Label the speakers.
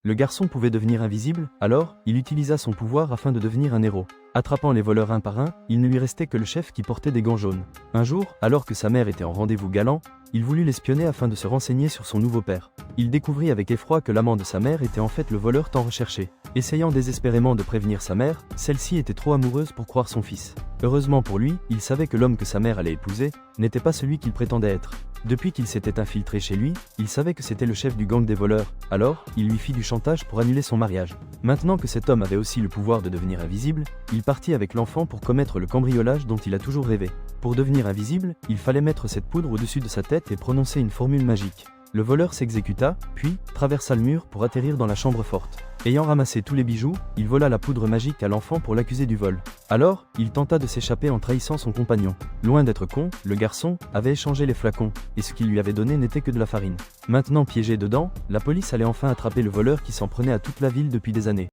Speaker 1: Le garçon pouvait devenir invisible, alors, il utilisa son pouvoir afin de devenir un héros. Attrapant les voleurs un par un, il ne lui restait que le chef qui portait des gants jaunes. Un jour, alors que sa mère était en rendez-vous galant, il voulut l'espionner afin de se renseigner sur son nouveau père. Il découvrit avec effroi que l'amant de sa mère était en fait le voleur tant recherché. Essayant désespérément de prévenir sa mère, celle-ci était trop amoureuse pour croire son fils. Heureusement pour lui, il savait que l'homme que sa mère allait épouser n'était pas celui qu'il prétendait être. Depuis qu'il s'était infiltré chez lui, il savait que c'était le chef du gang des voleurs, alors, il lui fit du chantage pour annuler son mariage. Maintenant que cet homme avait aussi le pouvoir de devenir invisible, il partit avec l'enfant pour commettre le cambriolage dont il a toujours rêvé. Pour devenir invisible, il fallait mettre cette poudre au-dessus de sa tête et prononcer une formule magique. Le voleur s'exécuta, puis traversa le mur pour atterrir dans la chambre forte. Ayant ramassé tous les bijoux, il vola la poudre magique à l'enfant pour l'accuser du vol. Alors, il tenta de s'échapper en trahissant son compagnon. Loin d'être con, le garçon avait échangé les flacons, et ce qu'il lui avait donné n'était que de la farine. Maintenant piégé dedans, la police allait enfin attraper le voleur qui s'en prenait à toute la ville depuis des années.